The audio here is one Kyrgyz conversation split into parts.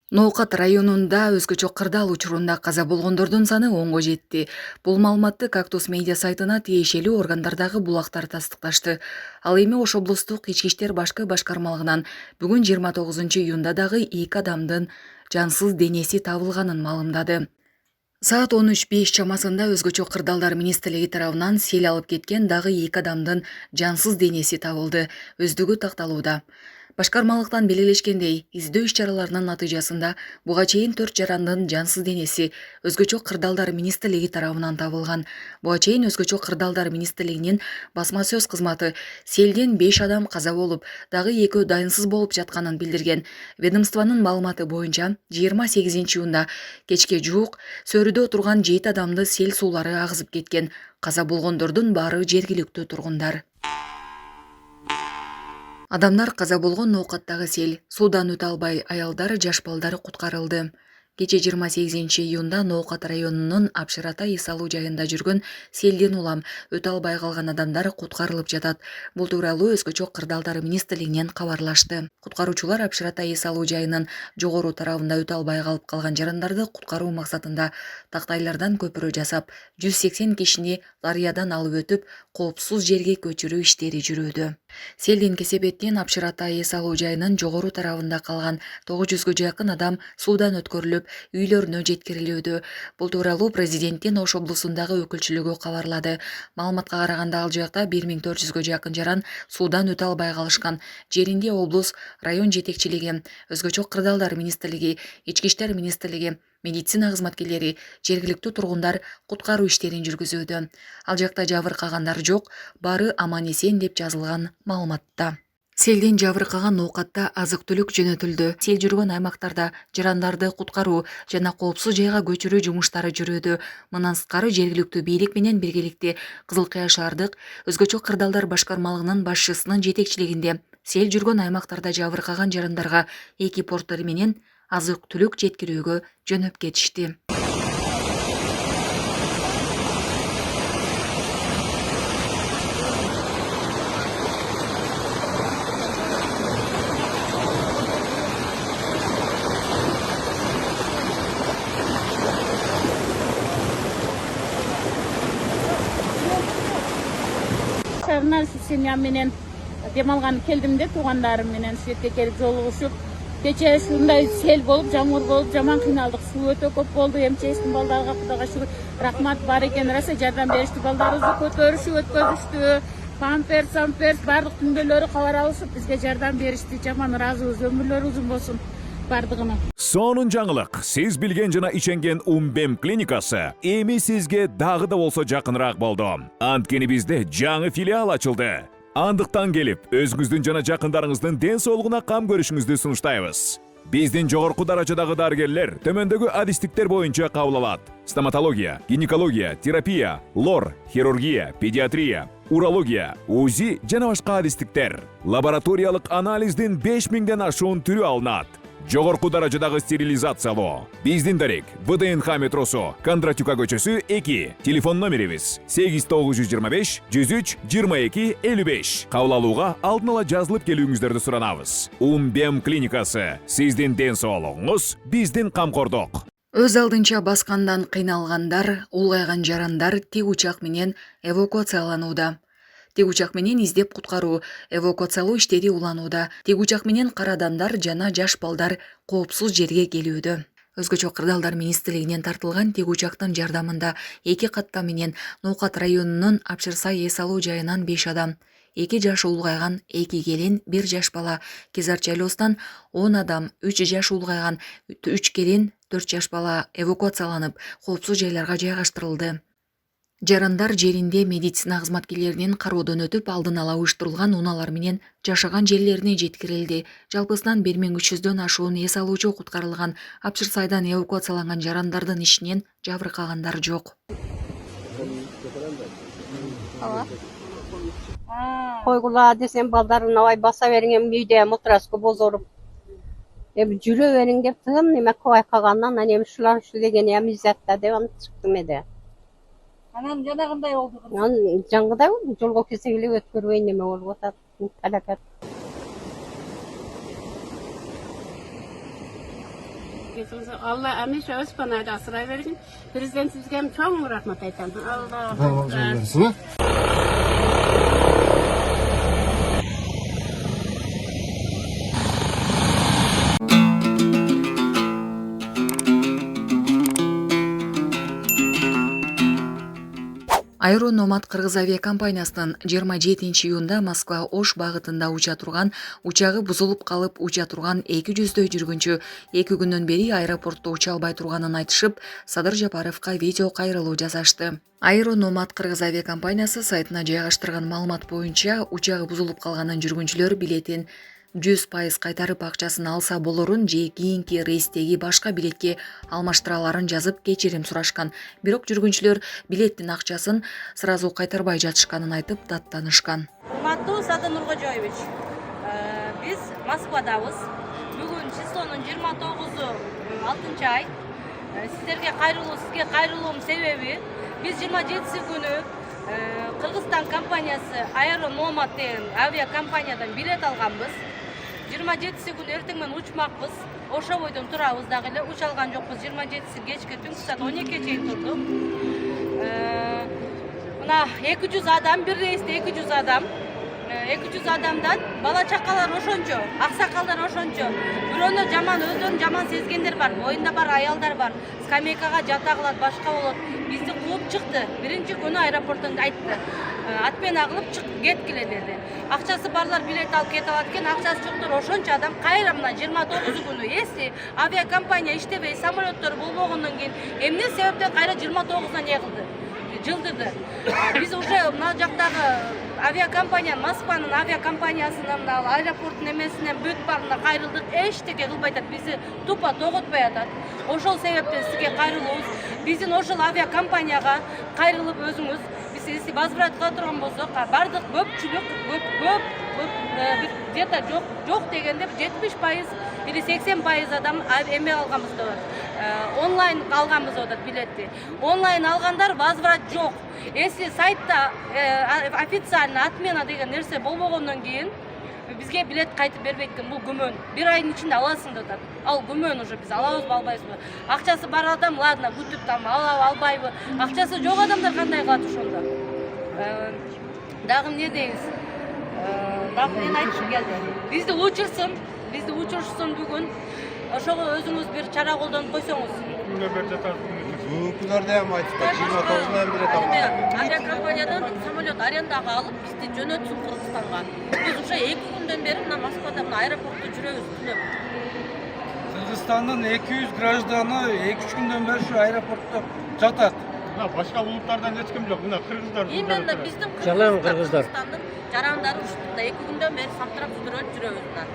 Ноокат районунда өзгөчө кырдаал учурунда каза болгондордун саны 10го жетти. Бул маалыматты Кактус медиа сайтына тиешелүү органдардагы булактар тастыкташты. Ал эми Ош облустук ички иштер башкы башкармалыгынан бүгүн 29-июнда дагы 2 адамдын жансыз денеси табылганын маалымдады. Саат 13:05 чамасында өзгөчө кырдаалдар министрлиги тарабынан сел алып кеткен дагы 2 адамдын жансыз денеси табылды. Өздүгү такталууда. Башкармалыктан белгилешкендей, издөө иш-чараларынын натыйжасында буга чейин 4 жарандын жансыз денеси өзгөчө кырдаалдар министрлиги тарабынан табылган. Буга чейин өзгөчө кырдаалдар министрлигинин басма сөз кызматы селден 5 адам каза болуп, дагы 2 дайынсыз болуп жатканын билдирген. Ведомствонун маалыматы боюнча 28-июнда кечке жуук Сөрүдө турган 7 адамды сел суулары агызып кеткен. Каза болгондордун баары жергиликтүү тургундар. Адамдар каза болгон ноокаттагы сел суудан өтө албай аялдар, жаш балдар куткарылды. Кече 28-июнда Ноокат районунун Апшырата эс алуу жайында жүргөн селден улам өтө албай калган адамдар куткарылып жатат. Бул тууралуу өзгөчө кырдаалдар министрлигинен кабарлашты. Куткаруучулар Апшырата эс алуу жайынын жогору тарабында өтө албай калып калган жарандарды куткаруу максатында тактайлардан көпүрө жасап, 180 кишини дарыядан алып өтүп, коопсуз жерге көчүрүү иштери жүрүүдө. Селден кесепеттен Апшырата эс алуу жайынын жогору тарабында калган 900гө жакын адам суудан өткөрүлүп, үйлөрүнө жеткирилүүдө. Бул тууралуу президенттин Ош облусундагы өкүлчүлүгү кабарлады. Маалыматка караганда ал жакта 1400гө жакын жаран суудан өтө албай калышкан. Жеринде облус, район жетекчилиги, өзгөчө кырдаалдар министрлиги, ички иштер министрлиги, медицина кызматкерлери, жергиликтүү тургундар куткаруу иштерин жүргүзүүдө. Ал жакта жабыркагандар жок, баары аман-эсен деп жазылган маалыматта. Селден жабыркаган Ноокатта азык-түлүк жөнөтүлдү. Сел жүргөн аймактарда жарандарды куткаруу жана коопсуз жайга көчүрүү жумуштары жүрүүдө. Мындан сырткары жергиликтүү бийлик менен биргеликте Кызыл Кая шаардык өзгөчө кырдаалдар башкармалыгынын башчысынын жетекчилигинде сел жүргөн аймактарда жабыркаган жарандарга экипорттор менен азык-түлүк жеткирүүгө жөнөп кетишти. Шаарына семьям менен дем алган келдим де, туугандарым менен ушул жерге келип жолугушуп, кече ушундай сел болуп, жамгыр болуп, жаман кыйналдык. Суу өтө көп болду. МЧСтин балдарга Кудайга шүгүр, рахмат бар экен. Раса жардам беришти, балдарыбызды көтөрүшүп, өткөзүштү. Памперс, бардык түндөлөрү кабар алышып, бизге жардам беришти. Жаман ыраазыбыз, өмүрлөрү узун болсун бардыгына. Сонун жаңылык. Сиз билген жана иченген Умбем клиникасы эми сизге дагы да болсо жакыныраак болду. Анткени бизде жаңы филиал ачылды. Андыктан келип, өзүңүздүн жана жакындарыңыздын ден соолугуна кам көрүшүңүздү сунуштайбыз. Биздин жогорку даражадагы дарыгерлер төмөндөгү адистиктер боюнча кабыл алат: стоматология, гинекология, терапия, лор, хирургия, педиатрия, урология, УЗИ жана башка адистиктер. Лабораториялык анализдин 5000ден ашуун түрү алынат. Жогорку даражадагы стерилизациялоо. Биздин дарек ВДНХ метросу, Кондратюка көчөсү 2. Телефон номерибиз 8925 103 22 55. Кабыл алууга алдын ала жазылып келүүңүздөрдү суранабыз. Умбем клиникасы. Сиздин ден соолугуңуз, биздин камкордук. Өз алдынча баскандан кыйналгандар, улгайган жарандар тик учак менен эвакуацияланууда. Тик учак менен издеп куткаруу, эвакуациялоо иштери уланууда. Тик учак менен кара адамдар жана жаш балдар коопсуз жерге келүүдө. Өзгөчө кырдаалдар министрлигинен тартылган тик учактын жардамында 2 катта менен Ноокат районунун Апшырса эс алуу жайынан 5 адам, 2 жашы улгайган 2 келин, 1 жаш бала, Кезар Чайлоостан 10 адам, 3 жаш улгайган 3 келин, 4 жаш бала эвакуацияланып, коопсуз жайларга жайгаштырылды. Жарандар жеринде медицина кызматкерлеринин кароодон өтүп, алдын ала уюштурулган унаалар менен жашаган жерлерине жеткирилди. Жалпысынан 1300дөн ашуун эс алуучу куткарылган. Апшырсайдан эвакуацияланган жарандардын ичинен жабыркагандар жок. Койгула десем балдарын абай баса бериңем, үйдө отураскы бозоруп. Эми жүрө бериң деп тыгым неме байкагандан анан ушулар деген иззатта деп аны чыктым эде. Анан жанагындай болду. Анан жаңгыдай болду, жолго келсек эле өткөрбөй неме болуп атат. Алакат. берекесиңиз. Алла амише өспөн айда асырай берсин. Президентибизге чоң рахмат айтам. Алла берсин. Аэрономат Кыргыз авиакомпаниясынын 27-июнда Москва Ош багытында уча турган учагы бузулуп калып уча турган 200дөй жүргүнчү 2 күндөн бери аэропортто уча албай турганын айтышып, Садыр Жапаровго видео кайрылуу жасашты. Аэрономат Кыргыз авиакомпаниясы сайтына жайгаштырган маалымат боюнча, учагы бузулуп калганын жүргүнчүлөр билетин 100% кайтарып акчасын алса болорун же кийинки рейстеги башка билетке алмаштыраларын жазып кечирим сурашкан. Бирок жүргүнчүлөр билеттин акчасын сразу кайтарбай жатышканын айтып даттанышкан. Урматтуу Садыр Нуркожоевич, биз Москвадабыз. Бүгүн числонун 29-у 6-ай. Сизге кайрылуум себеби биз 27 күнү Кыргызстан компаниясы Аэрономат деген авиакомпаниядан билет алганбыз. 27 күн эртең менен учмакпыз. Ошо бойдон турабыз дагы эле, уч алган жокпуз. 27 кечке түнкү саат 12 чейин турдук. Мына 200 адам, бир рейсте 200 адам. 200 адамдан бала чакалар ошончо, аксакалдар ошончо. Бирөөнө өздөрүн жаман сезгендер бар, боюнда бар аялдар бар. Скамейкага жата калат, башка болот. Бизди кууп чыкты. Биринчи күнү аэропорттон айтты. Атмен агылып кеткиле деди. Акчасы барлар билет алып кете алат экен, акчасы жоктор ошончо адам кайра мына 29 күнү эси авиакомпания иштебей, самолеттор болбогондон кийин эмне себептен кайра 29-на не кылды? Жылдырды. Биз уже мына жактагы авиакомпания, Москванын авиакомпаниясынан, аэропорттун эмесинен бүт баарына кайрылдык, эчтеке кылбай атат, бизди тупо тоготпой атат. Ошол себептен сизге кайрылуубуз. Биздин ошол авиакомпанияга кайрылып өзүңүз биз возврат кыла турган болсок, бардык көпчүлүк где-то жок дегенде 70% или 80% адам эме алганбыз деп атат. Онлайн алганбыз деп атат билетти. Онлайн алгандар возврат жок. Если сайтта официально отмена деген нерсе болбогондон кийин бизге билет кайтып бербейт экен. Бул күмөн. Бир айдын ичинде аласың деп атат. Ал күмөн уже биз алабызбы, албайбызбы? Акчасы бар адам ладно, күтүп там албайбы? Акчасы жок адамдар кандай кылат ошондо? Дагы эмне дейбиз? Дагы эмне айтышым келди? Бизди учурушсун бүгүн. Ошого өзүңүз бир чара колдонуп койсоңуз. Бүгүнкүлөрдө ham айтышты. 29-нан бери тамам. Авиакомпаниядан самолет арендага алып бизди жөнөтсүн Кыргызстанга. Биз уже 2 күндөн бери мына Москвада мына аэропортто жүрөбүз түнөп. Кыргызстандын 200 гражданы 2-3 күндөн бери ушу аэропортто жатат. Мына башка улуттардан эч ким жок. Мына кыргыздар. Именно биздин Кыргызстандын жарандары ушунда 2 күндөн бери сактырап жүрөбүз мына.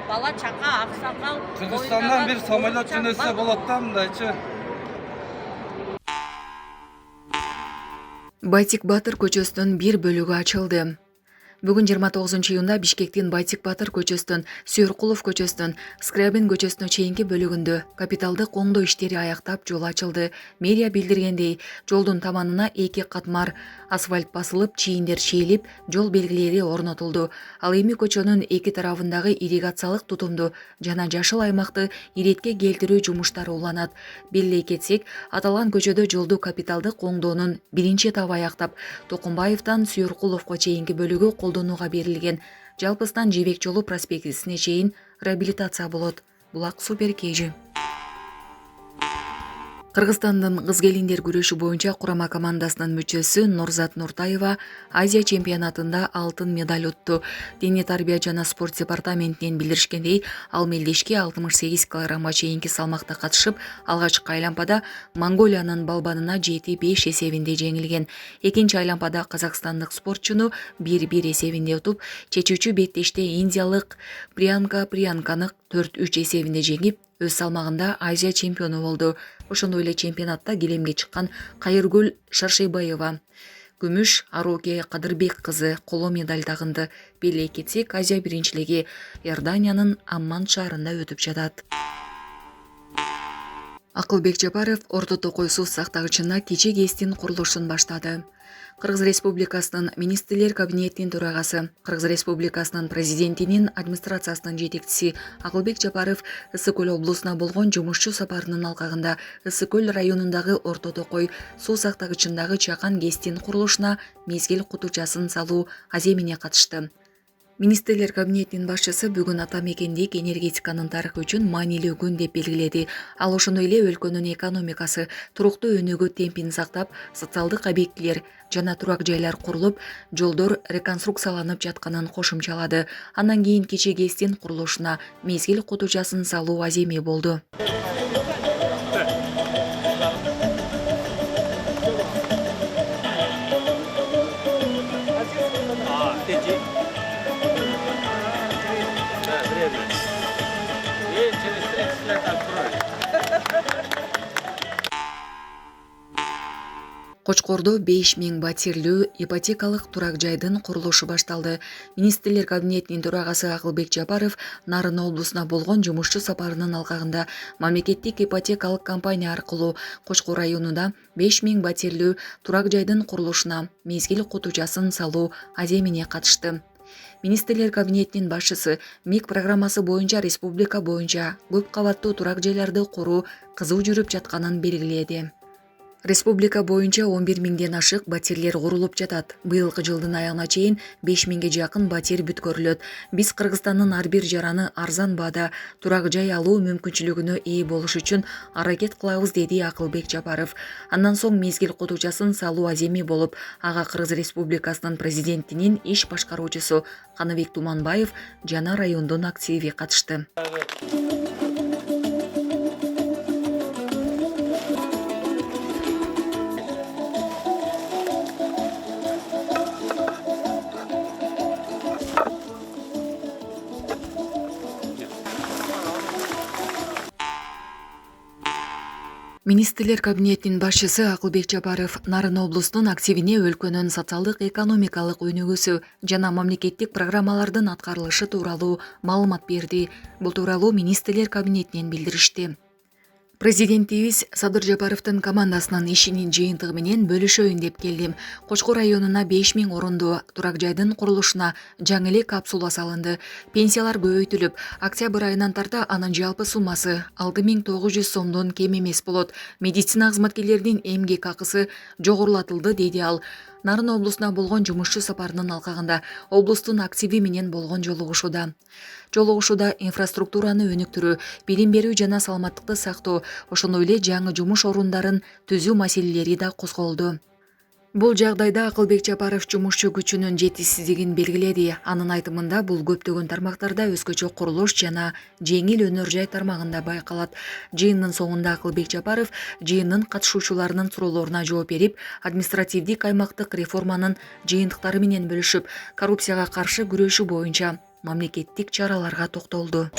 Бала чака, аксакал. Кыргызстандан бир самолет жөнөтсө болот да мындайчы. Байтик Батыр көчөсүнүн бир бөлүгү ачылды. Бүгүн 29-июнда Бишкектин Байтик Батыр көчөсүнөн Сүйөркулов көчөсүнөн Скрябин көчөсүнө чейинки бөлүгүндө капиталдык оңдоо иштери аяктап жол ачылды. Мэрия билдиргендей, жолдун таманына 2 катмар асфальт басылып, чийиндер чийилип, жол белгилери орнотулду. Ал эми көчөнүн 2 тарабындагы ирригациялык тутумду жана жашыл аймакты иретке келтирүү жумуштары уланат. Белгилей кетсек, аталган көчөдө жолду капиталдык оңдоонун биринчи этабы аяктап, Токумбаевден Сүйөркуловго чейинки бөлүгү колдонууга берилген. Жалпысынан Жебек жолу проспектисине чейин реабилитация болот. Булак супер KG. Кыргызстандын кыз-келиндер күрөшү боюнча курама командасынын мүчөсү Нурзат Нуртаева Азия чемпионатында алтын медаль утту. Дене тарбия жана спорт департаментинен билдиришкендей, ал мелдешке 68 кг чейинки салмакта катышып, алгачкы айлампада Монголиянын балбанына 7-5 эсебинде жеңилген. Экинчи айлампада казакстандык спортчуну 1-1 эсебинде утуп, чечүүчү беттеште индиялык Приянканы 4-3 эсебинде жеңип, өз салмагында Азия чемпиону болду. Ошондой эле чемпионатта килемге чыккан Кайыргүл Шаршейбаева күмүш, Аруке Кадырбек кызы коло медаль тагынды. Белгилей кетсек, Азия биринчилиги Иорданиянын Амман шаарында өтүп жатат. Акылбек Жапаров Орто Токой суу сактагычына кече КЭСтин курулушун баштады. Кыргыз Республикасынын Министрлер Кабинетинин төрагасы, Кыргыз Республикасынын Президентинин администрациясынын жетекчиси Акылбек Жапаров Ысык Көл облусуна болгон жумушчу сапарынын алкагында Ысык Көл районундагы Орто Токой суу сактагычындагы чакан КЭСтин курулушуна мезгил кутучасын салуу аземине катышты. Министрлер Кабинетинин башчысы бүгүн ата мекендик энергетиканын тарыхы үчүн маанилүү күн деп белгиледи. Ал ошондой эле өлкөнүн экономикасы туруктуу өнүгүү темпин сактап, социалдык объектилер жана турак жайлар курулуп, жолдор реконструкцияланып жатканын кошумчалады. Андан кийин кече КЭСтин курулушуна мезгил кутучасын салуу аземи болду. Кочкордо 5000 батирлүү ипотекалык турак жайдын курулушу башталды. Министрлер Кабинетинин төрагасы Акылбек Жапаров Нарын облусуна болгон жумушчу сапарынын алкагында мамлекеттик ипотекалык компания аркылуу Кочкор районунда 5000 батирлүү турак жайдын курулушуна мезгил кутучасын салуу аземине катышты. Министрлер Кабинетинин башчысы МИГ программасы боюнча республика боюнча көп кабаттуу турак жайларды куруу кызуу жүрүп жатканын белгиледи. Республика боюнча 11 миңден ашык батирлер курулуп жатат. Быйылкы жылдын аягына чейин 5000ге жакын батир бүткөрүлөт. Биз Кыргызстандын ар бир жараны арзан баада турак жай алуу мүмкүнчүлүгүнө ээ болуш үчүн аракет кылабыз, деди Акылбек Жапаров. Андан соң мезгил кутучасын салуу аземи болуп, ага Кыргыз Республикасынын президентинин иш башкаруучусу Каныбек Туманбаев жана райондун активи катышты. Министрлер Кабинетинин башчысы Акылбек Жапаров Нарын облусунун активине өлкөнүн социалдык экономикалык өнүгүүсү жана мамлекеттик программалардын аткарылышы тууралуу маалымат берди. Бул тууралуу Министрлер Кабинетинен билдиришти. Президентибиз Садыр Жапаровдун командасынын ишинин жыйынтыгы менен бөлүшөйүн деп келдим. Кочкор районуна 5000 орундуу турак жайдын курулушуна жаңы эле капсула салынды. Пенсиялар көбөйтүлүп, октябрь айынан тарта анын жалпы суммасы 6900 сомдон кем эмес болот. Медицина кызматкерлеринин эмгек акысы жогорулатылды, деди ал. Нарын облусуна болгон жумушчу сапарынын алкагында облустун активи менен болгон жолугушууда инфраструктураны өнүктүрүү, билим берүү жана саламаттыкты сактоо, ошондой эле жаңы жумуш орундарын түзүү маселелери да козголду. Бул жагдайда Акылбек Жапаров жумушчу күчүнүн жетишсиздигин белгиледи. Анын айтымында бул көптөгөн тармактарда өзгөчө курулуш жана жеңил өнөр жай тармагында байкалат. Жыйындын соңунда Акылбек Жапаров жыйындын катышуучуларынын суроолоруна жооп берип, административдик аймактык реформанын жыйынтыктары менен бөлүшүп, коррупцияга каршы күрөшүү боюнча мамлекеттик чараларга токтолду.